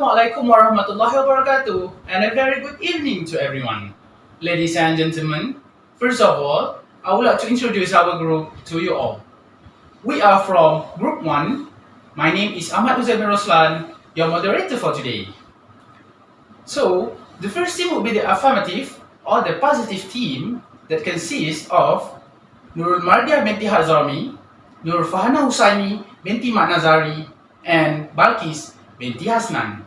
Assalamualaikum warahmatullahi wabarakatuh, and a very good evening to everyone. Ladies and gentlemen, first of all, I would like to introduce our group to you all. We are from Group 1. My name is Ahmad Uzaimir Roslan, your moderator for today. So, the first team will be the affirmative or the positive team that consists of Nurul Mardia binti Hazami, Nur Fahana Husaini binti Manazari, and Balkis binti Hasnan.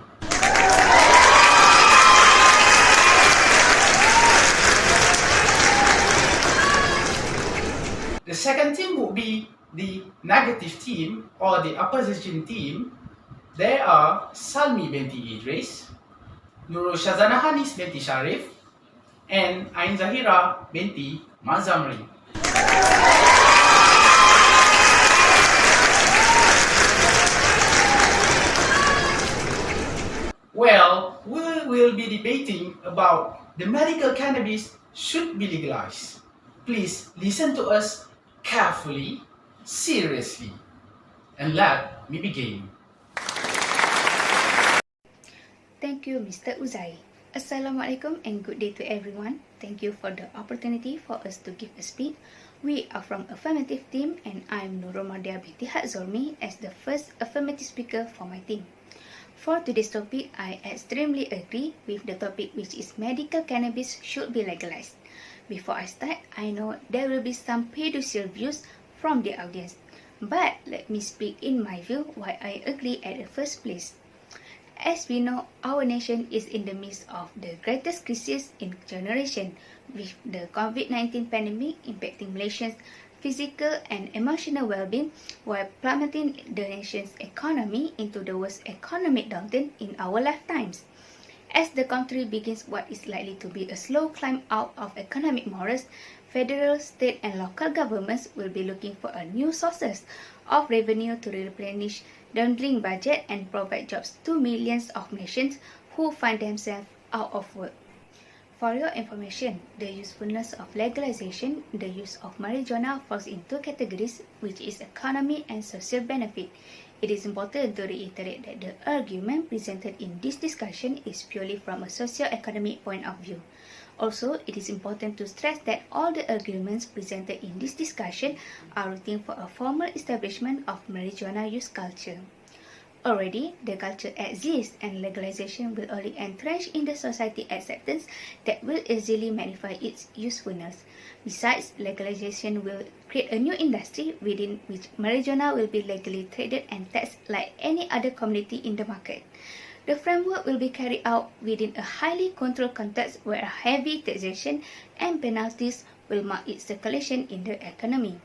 The second team would be the negative team or the opposition team. They are Salmi binti Idris, Nurul Shazana Hanis binti Sharif, and Ain Zahira binti Mazamri. Well, we will be debating about the medical cannabis should be legalized. Please listen to us carefully, seriously, and let me begin. Thank you, Mr. Uzai. Assalamualaikum and good day to everyone. Thank you for the opportunity for us to give a speech. We are from affirmative team and I'm Nurul Mardia binti Hazormi as the first affirmative speaker for my team. For today's topic, I extremely agree with the topic, which is medical cannabis should be legalized. Before I start, I know there will be some prejudicial views from the audience, but let me speak in my view why I agree at the first place. As we know, our nation is in the midst of the greatest crisis in generation, with the COVID-19 pandemic impacting Malaysians' physical and emotional well-being while plummeting the nation's economy into the worst economic downturn in our lifetimes. As the country begins what is likely to be a slow climb out of economic morass, federal, state and local governments will be looking for a new sources of revenue to replenish dwindling budget and provide jobs to millions of Malaysians who find themselves out of work. For your information, the usefulness of legalization, the use of marijuana falls in two categories, which is economy and social benefit. It is important to reiterate that the argument presented in this discussion is purely from a socio-economic point of view. Also, it is important to stress that all the arguments presented in this discussion are rooting for a formal establishment of marijuana use culture. Already, the culture exists and legalization will only entrench in the society acceptance that will easily magnify its usefulness. Besides, legalization will create a new industry within which marijuana will be legally traded and taxed like any other commodity in the market. The framework will be carried out within a highly controlled context where heavy taxation and penalties will mark its circulation in the economy.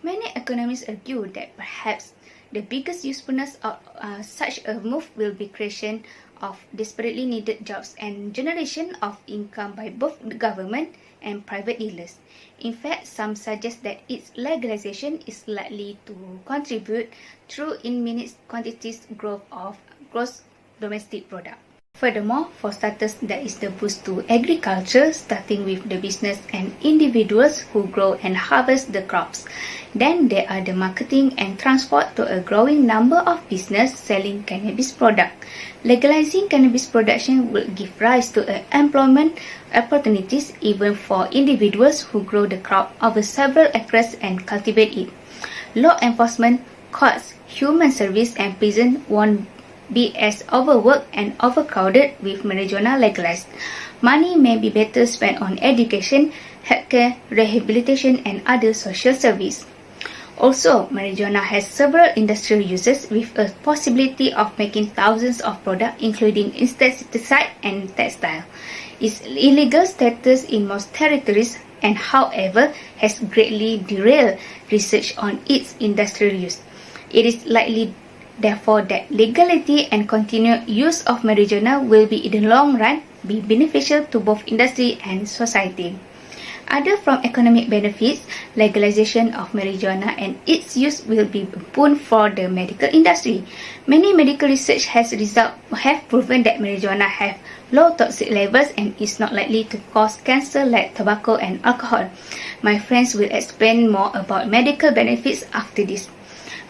Many economists argue that perhaps the biggest usefulness of such a move will be creation of desperately needed jobs and generation of income by both the government and private dealers. In fact, some suggest that its legalization is likely to contribute through imminent quantities growth of gross domestic product. Furthermore, for starters, there is the boost to agriculture, starting with the business and individuals who grow and harvest the crops. Then there are the marketing and transport to a growing number of business selling cannabis product. Legalizing cannabis production will give rise to employment opportunities even for individuals who grow the crop over several acres and cultivate it. Law enforcement, courts, human service and prison won't be as overworked and overcrowded with marijuana legalized. Money may be better spent on education, healthcare, rehabilitation and other social service. Also, marijuana has several industrial uses with a possibility of making thousands of products including insecticide and textile. Its illegal status in most territories and however has greatly derailed research on its industrial use. It is likely therefore that legality and continued use of marijuana will be in the long run be beneficial to both industry and society. Other from economic benefits, legalization of marijuana and its use will be a boon for the medical industry. Many medical research have proven that marijuana have low toxic levels and is not likely to cause cancer like tobacco and alcohol. My friends will explain more about medical benefits after this.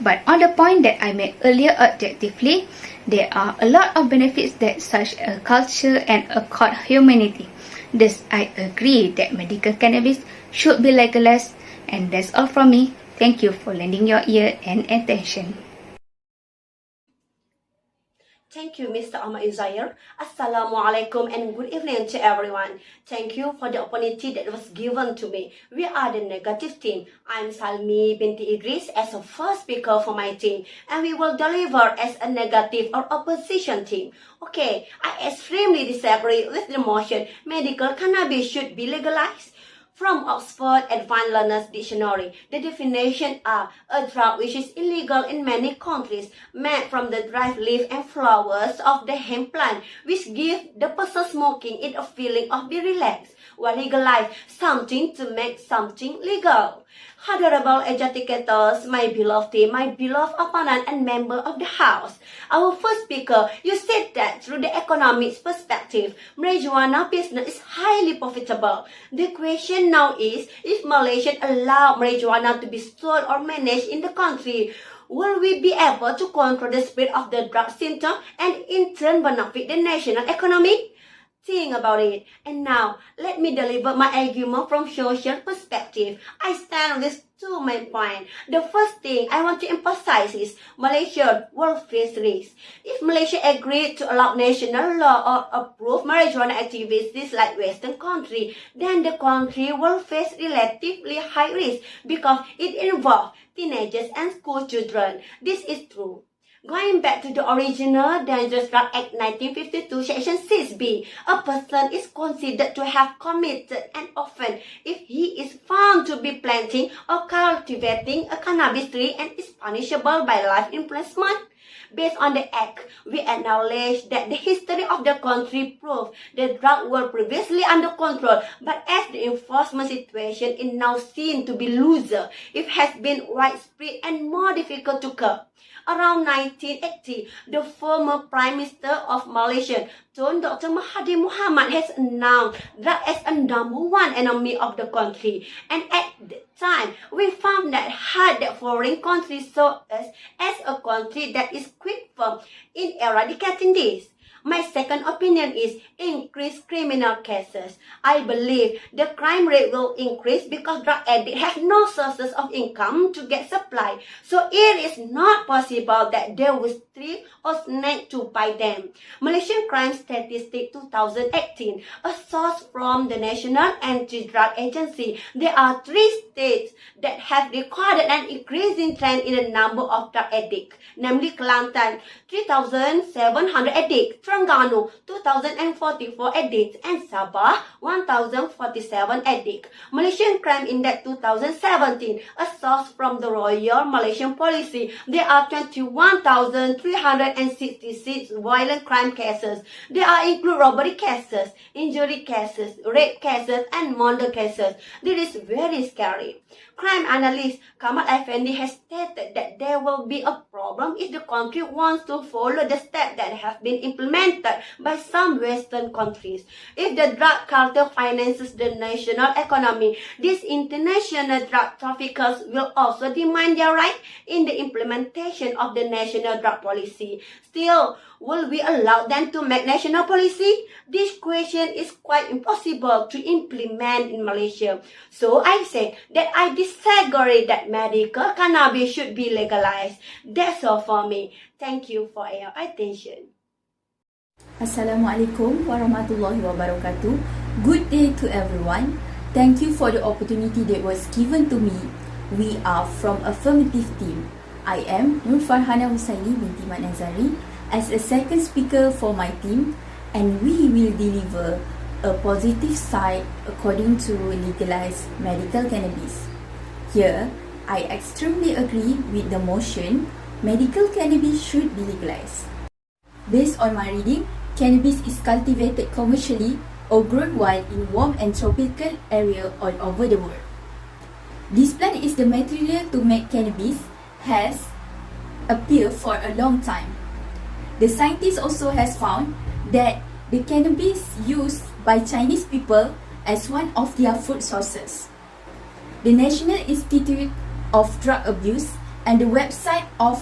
But on the point that I made earlier objectively, There are a lot of benefits that such a culture and accord humanity. Thus, I agree that medical cannabis should be legalized. And that's all from me. Thank you for lending your ear and attention. Thank you, Mr. Ahmad Uzair. Assalamualaikum and good evening to everyone. Thank you for the opportunity that was given to me. We are the negative team. I'm Salmi binti Idris as a first speaker for my team, and we will deliver as a negative or opposition team. Okay, I extremely disagree with the motion medical cannabis should be legalized. From Oxford Advanced Learners Dictionary, the definition are a drug which is illegal in many countries, made from the dried leaf and flowers of the hemp plant, which give the person smoking it a feeling of being relaxed, while legalize something to make something legal. Honorable adjudicators, my beloved team, my beloved opponent and member of the House. Our first speaker, you said that through the economic perspective, marijuana business is highly profitable. The question now is, if Malaysia allow marijuana to be sold or managed in the country, will we be able to control the spread of the drug symptom and in turn benefit the national economy? Think about it. And now, let me deliver my argument from social perspective. I stand with two main points. The first thing I want to emphasize is Malaysia will face risks. If Malaysia agreed to allow national law or approve marijuana activities like Western country, then the country will face relatively high risk because it involves teenagers and school children. This is true. Going back to the original Dangerous Drug Act 1952, Section 6B, a person is considered to have committed an offence if he is found to be planting or cultivating a cannabis tree and is punishable by life imprisonment. Based on the Act, we acknowledge that the history of the country proves the drug were previously under control, but as the enforcement situation is now seen to be looser, it has been widespread and more difficult to curb. Around 1980, the former Prime Minister of Malaysia, Tun Dr. Mahathir Mohamad, has announced drug as a number one enemy of the country. And at the time, we found that hard that foreign countries saw us as a country that is quick firm in eradicating this. My second opinion is increased criminal cases. I believe the crime rate will increase because drug addicts have no sources of income to get supply. So it is not possible that they will steal or snatch to buy them. Malaysian Crime Statistic 2018, a source from the National Anti-Drug Agency. There are 3 states that have recorded an increasing trend in the number of drug addicts, namely Kelantan, 3,700 addicts, Terengganu, 2,044 addicts, and Sabah, 1,047 addicts. Malaysian Crime Index 2017, a source from the Royal Malaysian Policy. There are 21,366 violent crime cases. They are include robbery cases, injury cases, rape cases, and murder cases. This is very scary. Crime analyst Kamal Effendi has stated that there will be a problem if the country wants to follow the steps that have been implemented by some Western countries. If the drug cartel finances the national economy, these international drug traffickers will also demand their right in the implementation of the national drug policy. Still, will we allow them to make national policy? This question is quite impossible to implement in Malaysia. So I said that I disagree that medical cannabis should be legalized. That's all for me. Thank you for your attention. Assalamualaikum warahmatullahi wabarakatuh. Good day to everyone. Thank you for the opportunity that was given to me. We are from Affirmative Team. I am Nur Farhana Husaini binti Mat Nazari as a second speaker for my team, and we will deliver a positive side according to legalized medical cannabis. Here, I extremely agree with the motion medical cannabis should be legalized. Based on my reading, cannabis is cultivated commercially or grown wild in warm and tropical areas all over the world. This plant is the material to make cannabis has appeared for a long time. The scientists also has found that the cannabis used by Chinese people as one of their food sources. The National Institute of Drug Abuse and the website of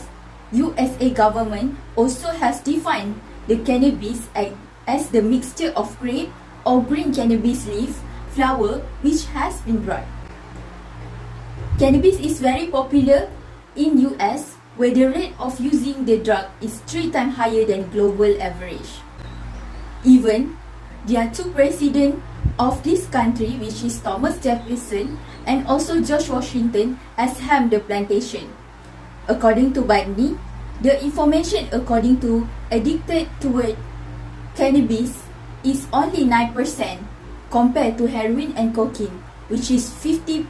USA government also has defined the cannabis as the mixture of grape or green cannabis leaf flower which has been dried. Cannabis is very popular in US where the rate of using the drug is 3 times higher than global average. Even, there are two presidents of this country, which is Thomas Jefferson and also George Washington, has hemmed the plantation. According to Biden, the information according to addicted toward cannabis is only 9% compared to heroin and cocaine, which is 50%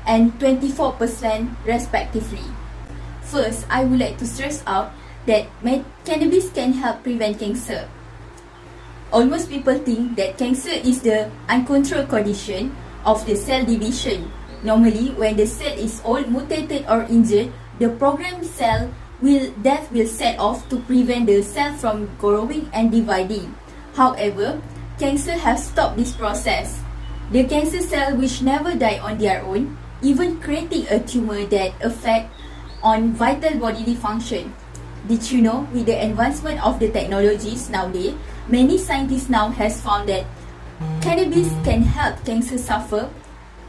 and 24% respectively. First, I would like to stress out that cannabis can help prevent cancer. Almost people think that cancer is the uncontrolled condition of the cell division. Normally, when the cell is old, mutated or injured, the programmed cell death will set off to prevent the cell from growing and dividing. However, cancer has stopped this process. The cancer cell which never die on their own, even creating a tumor that affects on vital bodily function. Did you know, with the advancement of the technologies nowadays, many scientists now has found that cannabis can help cancer suffer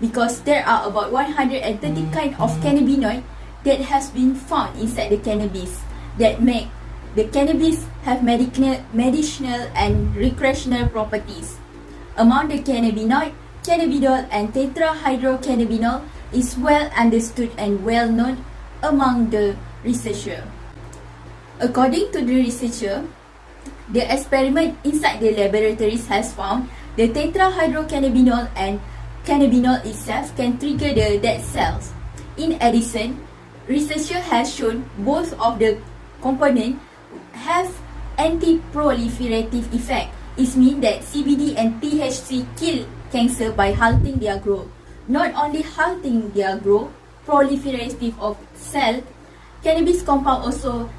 because there are about 130 kind of cannabinoid that has been found inside the cannabis that make the cannabis have medicinal and recreational properties. Among the cannabinoid, cannabidiol and tetrahydrocannabinol is well understood and well known among the researcher. According to the researcher, the experiment inside the laboratories has found the tetrahydrocannabinol and cannabinol itself can trigger the dead cells. In addition, researcher has shown both of the components have anti-proliferative effect. It means that CBD and THC kill cancer by halting their growth. Not only halting their growth, proliferative of cell, cannabis compound also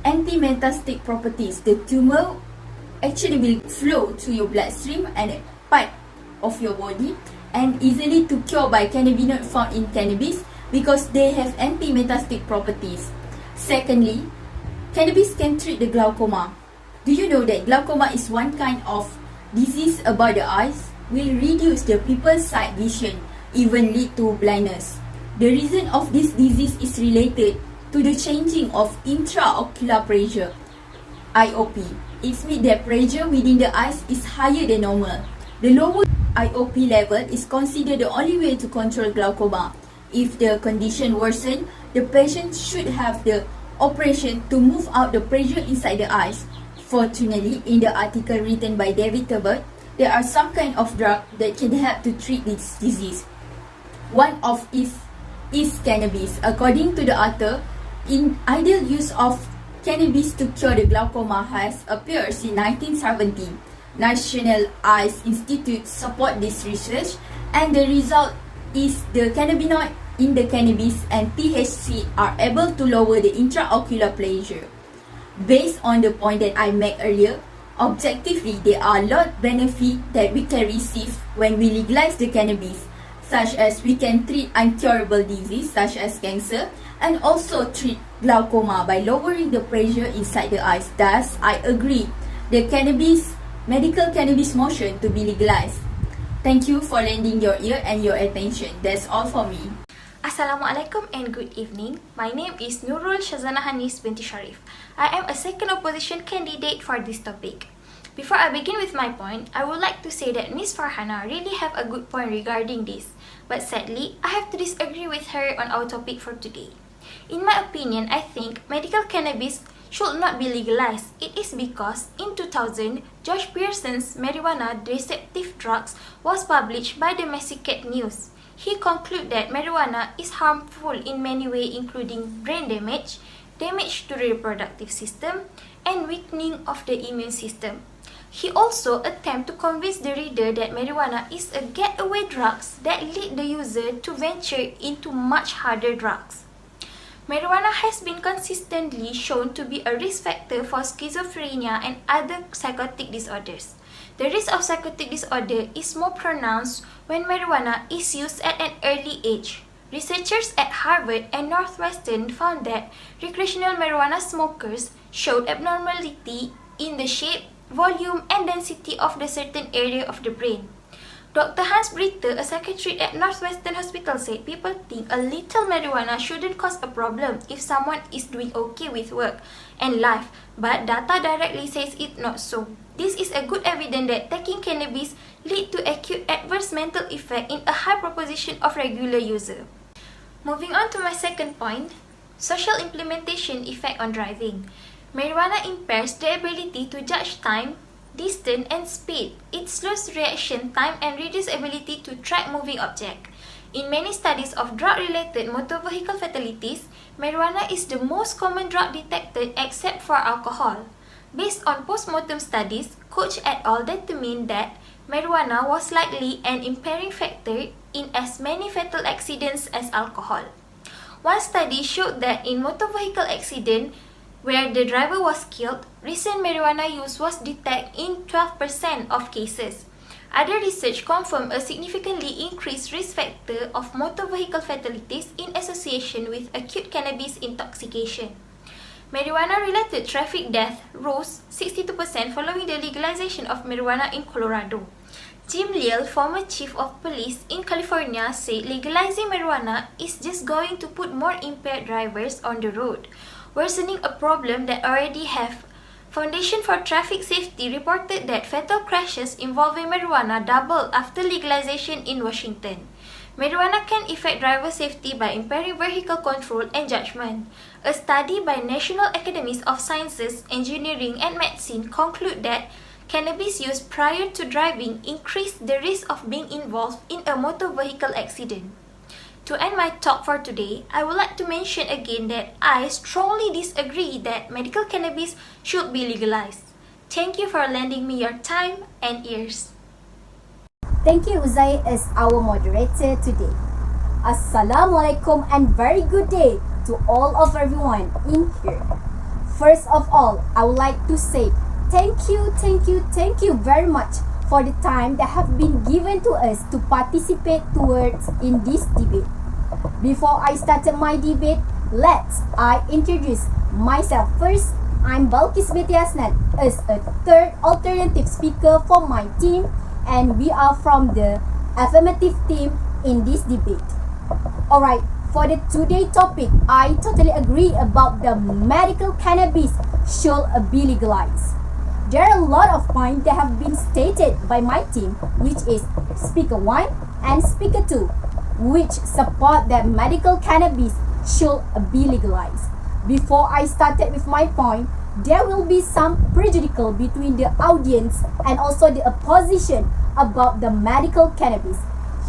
anti-metastatic properties. The tumor actually will flow to your bloodstream and part of your body and easily to cure by cannabinoid found in cannabis because they have anti-metastatic properties. Secondly, cannabis can treat the glaucoma. Do you know that glaucoma is one kind of disease about the eyes? Will reduce the people's sight vision, even lead to blindness. The reason of this disease is related to the changing of intraocular pressure, IOP. It means that pressure within the eyes is higher than normal. The lower IOP level is considered the only way to control glaucoma. If the condition worsens, the patient should have the operation to move out the pressure inside the eyes. Fortunately, in the article written by David Tebert, there are some kind of drug that can help to treat this disease. One of is cannabis. According to the author, in ideal use of cannabis to cure the glaucoma has appeared in 1970. National Eye Institute support this research, and the result is the cannabinoid in the cannabis and THC are able to lower the intraocular pressure. Based on the point that I made earlier, objectively there are a lot of benefits that we can receive when we legalize the cannabis, such as we can treat incurable disease such as cancer and also treat glaucoma by lowering the pressure inside the eyes. Thus, I agree the medical cannabis motion to be legalized. Thank you for lending your ear and your attention. That's all for me. Assalamualaikum and good evening. My name is Nurul Shazana Hanis binti Sharif. I am a second opposition candidate for this topic. Before I begin with my point, I would like to say that Miss Farhana really have a good point regarding this. But sadly, I have to disagree with her on our topic for today. In my opinion, I think medical cannabis should not be legalized. It is because in 2000, George Pearson's Marijuana Deceptive Drugs was published by the Massacre News. He concluded that marijuana is harmful in many ways, including brain damage, damage to the reproductive system, and weakening of the immune system. He also attempted to convince the reader that marijuana is a getaway drug that lead the user to venture into much harder drugs. Marijuana has been consistently shown to be a risk factor for schizophrenia and other psychotic disorders. The risk of psychotic disorder is more pronounced when marijuana is used at an early age. Researchers at Harvard and Northwestern found that recreational marijuana smokers showed abnormality in the shape, volume, and density of the certain area of the brain. Dr. Hans Britter, a psychiatrist at Northwestern Hospital, said people think a little marijuana shouldn't cause a problem if someone is doing okay with work and life, but data directly says it not so. This is a good evidence that taking cannabis lead to acute adverse mental effect in a high proportion of regular user. Moving on to my second point, social implementation effect on driving. Marijuana impairs the ability to judge time, distance, and speed. It slows reaction time and reduces ability to track moving objects. In many studies of drug-related motor vehicle fatalities, marijuana is the most common drug detected except for alcohol. Based on post-mortem studies, Koch et al. Determined that marijuana was likely an impairing factor in as many fatal accidents as alcohol. One study showed that in motor vehicle accident where the driver was killed, recent marijuana use was detected in 12% of cases. Other research confirmed a significantly increased risk factor of motor vehicle fatalities in association with acute cannabis intoxication. Marijuana-related traffic deaths rose 62% following the legalization of marijuana in Colorado. Jim Leal, former chief of police in California, said legalizing marijuana is just going to put more impaired drivers on the road, worsening a problem that already have. Foundation for Traffic Safety reported that fatal crashes involving marijuana doubled after legalization in Washington. Marijuana can affect driver safety by impairing vehicle control and judgment. A study by National Academies of Sciences, Engineering, and Medicine conclude that cannabis use prior to driving increased the risk of being involved in a motor vehicle accident. To end my talk for today, I would like to mention again that I strongly disagree that medical cannabis should be legalized. Thank you for lending me your time and ears. Thank you, Uzai, as our moderator today. Assalamualaikum and very good day to all of everyone in here. First of all, I would like to say thank you very much for the time that have been given to us to participate towards in this debate. Before I started my debate, I introduce myself first. I'm Balkis Binti Hasnan as a third alternative speaker for my team, and we are from the affirmative team in this debate. Alright, for the today topic, I totally agree about the medical cannabis should be legalized. There are a lot of points that have been stated by my team, which is Speaker 1 and Speaker 2, which support that medical cannabis should be legalized. Before I started with my point, there will be some prejudicial between the audience and also the opposition about the medical cannabis.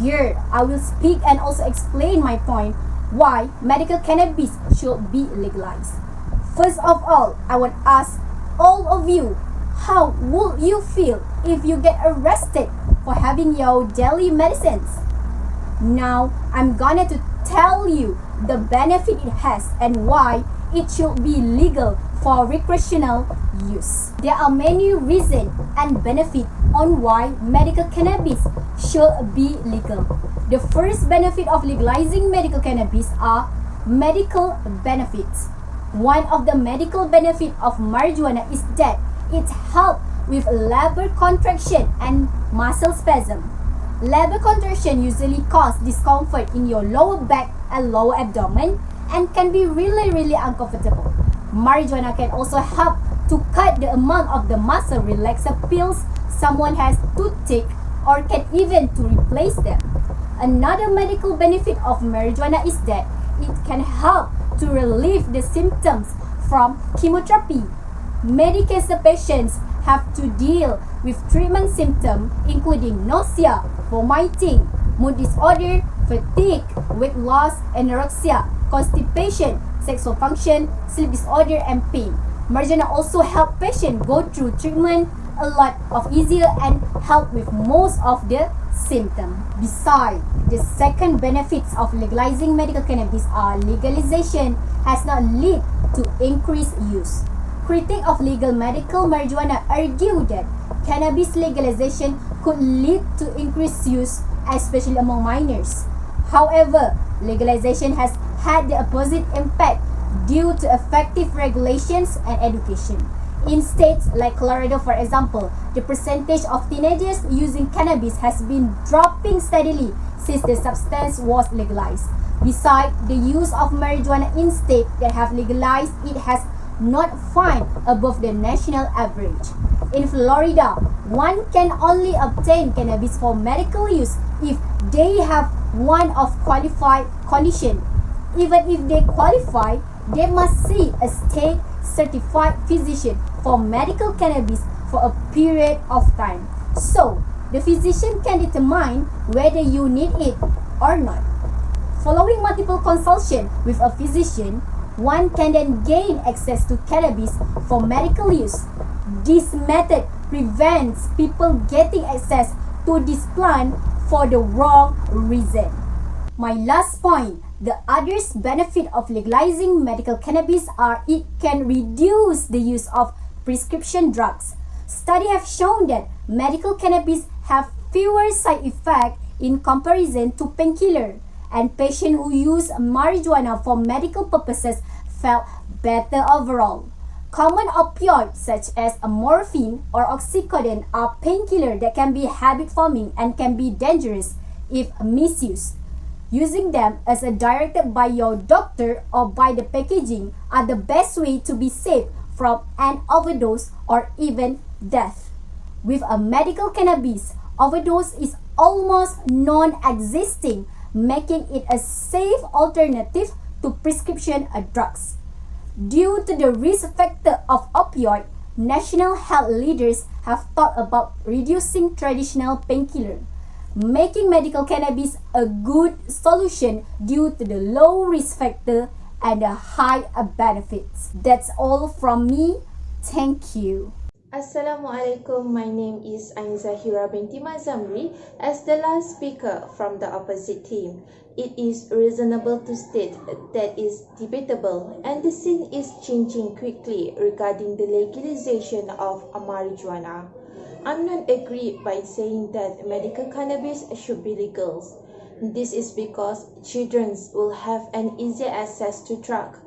Here, I will speak and also explain my point why medical cannabis should be legalized. First of all, I want to ask all of you, how would you feel if you get arrested for having your daily medicines? Now, I'm gonna to tell you the benefit it has and why it should be legal for recreational use. There are many reasons and benefits on why medical cannabis should be legal. The first benefit of legalizing medical cannabis are medical benefits. One of the medical benefits of marijuana is that it helps with labor contraction and muscle spasm. Labor contraction usually causes discomfort in your lower back and lower abdomen and can be really uncomfortable. Marijuana can also help to cut the amount of the muscle relaxer pills someone has to take, or can even to replace them. Another medical benefit of marijuana is that it can help to relieve the symptoms from chemotherapy. Many cancer patients have to deal with treatment symptoms including nausea, vomiting, mood disorder, fatigue, weight loss, anorexia, constipation, sexual function, sleep disorder, and pain. Marijuana also help patients go through treatment a lot of easier and help with most of the symptoms. Besides, the second benefits of legalizing medical cannabis are legalization has not led to increased use. Critics of legal medical marijuana argue that cannabis legalization could lead to increased use, especially among minors. However, legalization has had the opposite impact due to effective regulations and education. In states like Colorado, for example, the percentage of teenagers using cannabis has been dropping steadily since the substance was legalized. Besides the use of marijuana in states that have legalized, it has not found above the national average. In Florida, one can only obtain cannabis for medical use if they have one of qualified condition. Even if they qualify, they must see a state certified physician for medical cannabis for a period of time. So, the physician can determine whether you need it or not. Following multiple consultations with a physician, one can then gain access to cannabis for medical use. This method prevents people getting access to this plant for the wrong reason. My last point, the other benefit of legalizing medical cannabis are it can reduce the use of prescription drugs. Studies have shown that medical cannabis have fewer side effects in comparison to painkiller, and patients who use marijuana for medical purposes felt better overall. Common opioids such as morphine or oxycodone are painkillers that can be habit-forming and can be dangerous if misused. Using them as directed by your doctor or by the packaging are the best way to be safe from an overdose or even death. With a medical cannabis, overdose is almost non-existing, making it a safe alternative to prescription drugs. Due to the risk factor of opioid, national health leaders have thought about reducing traditional painkiller, making medical cannabis a good solution due to the low risk factor and the high benefits. That's all from me. Thank you. Assalamualaikum, my name is Zahira binti Mazamri. As the last speaker from the opposite team, it is reasonable to state that is debatable and the scene is changing quickly regarding the legalization of marijuana. I'm not agreed by saying that medical cannabis should be legal. This is because children will have an easier access to drug,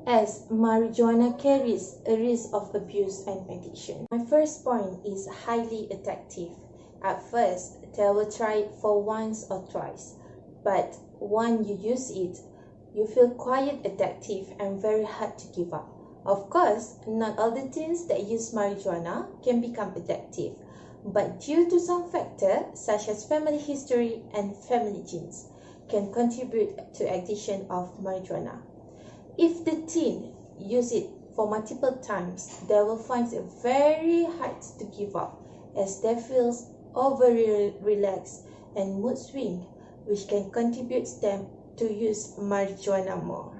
as marijuana carries a risk of abuse and addiction. My first point is highly addictive. At first, they will try it for once or twice, but once you use it, you feel quite addictive and very hard to give up. Of course, not all the teens that use marijuana can become addictive, but due to some factors such as family history and family genes can contribute to addiction of marijuana. If the teen use it for multiple times, they will find it very hard to give up as they feel overly relaxed and mood swing, which can contribute them to use marijuana more.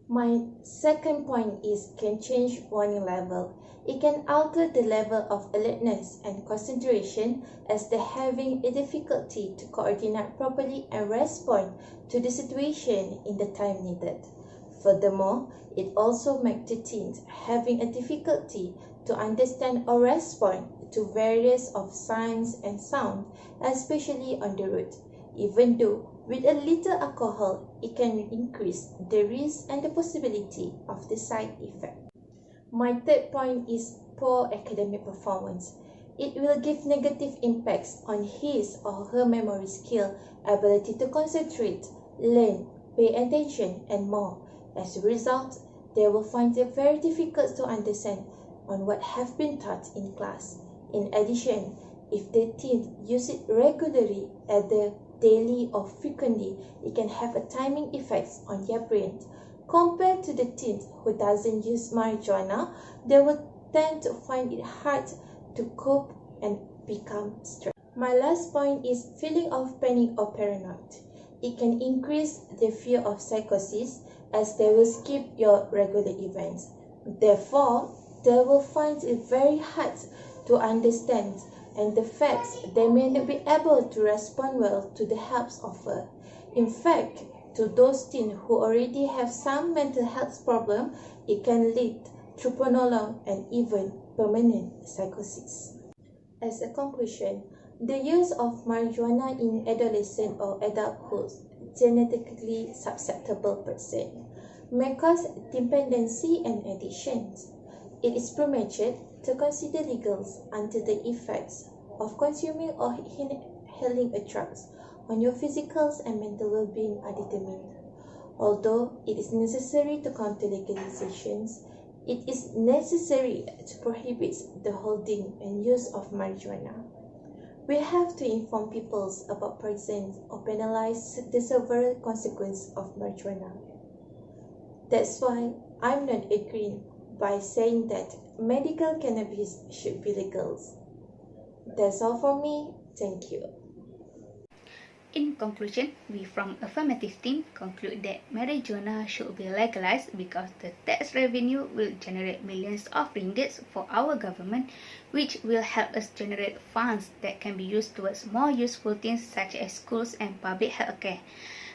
My second point is can change warning level. It can alter the level of alertness and concentration as they're having a difficulty to coordinate properly and respond to the situation in the time needed. Furthermore, it also makes the teens having a difficulty to understand or respond to various of signs and sound, especially on the road. Even though with a little alcohol, it can increase the risk and the possibility of the side effect. My third point is poor academic performance. It will give negative impacts on his or her memory skill, ability to concentrate, learn, pay attention, and more. As a result, they will find it very difficult to understand on what have been taught in class. In addition, if the teen use it regularly, either daily or frequently, it can have a timing effects on their brain. Compared to the teens who doesn't use marijuana, they will tend to find it hard to cope and become stressed. My last point is feeling of panic or paranoid. It can increase the fear of psychosis as they will skip your regular events. Therefore, they will find it very hard to understand and the facts they may not be able to respond well to the helps offered. In fact, to those teens who already have some mental health problem, it can lead to prolonged and even permanent psychosis. As a conclusion, the use of marijuana in adolescent or adulthood genetically susceptible person may cause dependency and addictions. It is premature to consider legals until the effects of consuming or inhaling a drug on your physical and mental well-being are determined. Although it is necessary to counter legalizations, it is necessary to prohibit the holding and use of marijuana. We have to inform people about present or penalize the severe consequences of marijuana. That's why I'm not agreeing by saying that medical cannabis should be legal. That's all for me. Thank you. In conclusion, we from Affirmative Team conclude that marijuana should be legalized because the tax revenue will generate millions of ringgits for our government, which will help us generate funds that can be used towards more useful things such as schools and public health care.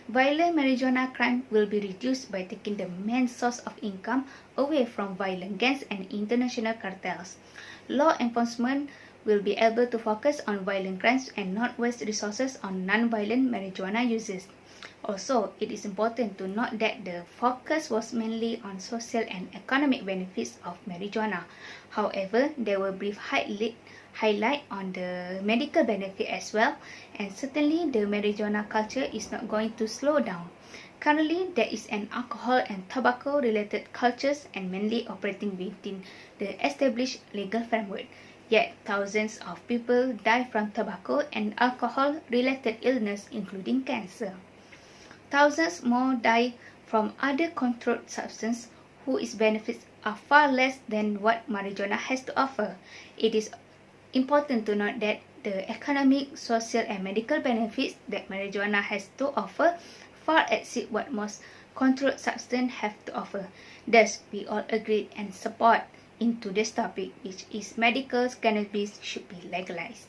Violent marijuana crime will be reduced by taking the main source of income away from violent gangs and international cartels. Law enforcement will be able to focus on violent crimes and not waste resources on non-violent marijuana users. Also, it is important to note that the focus was mainly on social and economic benefits of marijuana. However, there were brief highlight on the medical benefit as well, and certainly the marijuana culture is not going to slow down. Currently, there is an alcohol and tobacco related cultures and mainly operating within the established legal framework. Yet, thousands of people die from tobacco and alcohol-related illness, including cancer. Thousands more die from other controlled substances whose benefits are far less than what marijuana has to offer. It is important to note that the economic, social, and medical benefits that marijuana has to offer far exceed what most controlled substances have to offer. Thus, we all agree and support into this topic, which is medical cannabis should be legalized.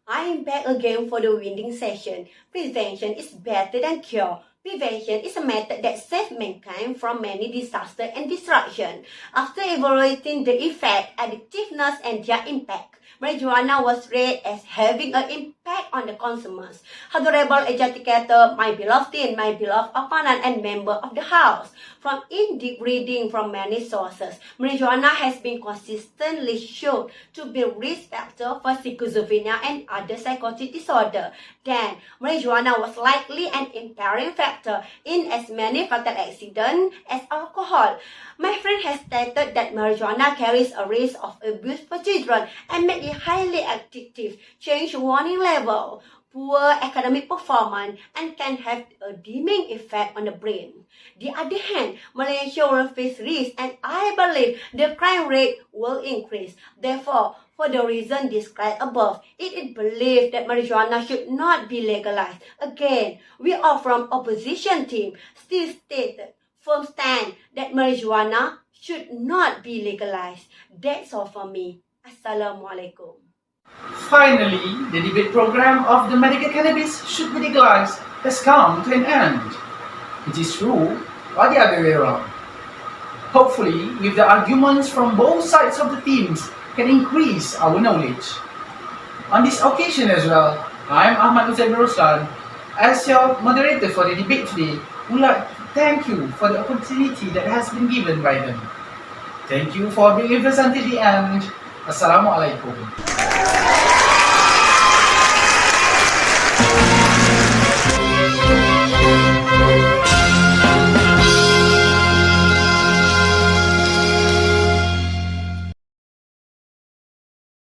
I am back again for the winning session. Prevention is better than cure. Prevention is a method that saves mankind from many disasters and destruction. After evaluating the effect, addictiveness, and their impact, marijuana was rated as having an impact on the consumers. Honorable Adjudicator, my beloved team, my beloved opponent, and member of the House. From in-depth reading from many sources, marijuana has been consistently shown to be a risk factor for schizophrenia and other psychotic disorder. Then, marijuana was likely an impairing factor in as many fatal accidents as alcohol. My friend has stated that marijuana carries a risk of abuse for children and make it highly addictive, change warning level, poor academic performance, and can have a dimming effect on the brain. The other hand, Malaysia will face risk, and I believe the crime rate will increase. Therefore, for the reason described above, it is believed that marijuana should not be legalized. Again, we are from opposition team still stated firm stand that marijuana should not be legalized. That's all for me. Assalamualaikum. Finally, the debate program of the medical cannabis should be legalized has come to an end. It is true, or the other way around. Hopefully, with the arguments from both sides of the teams can increase our knowledge. On this occasion as well, I am Ahmad Uzair Roslan. As your moderator for the debate today, would like to thank you for the opportunity that has been given by them. Thank you for being with us until the end. Assalamualaikum.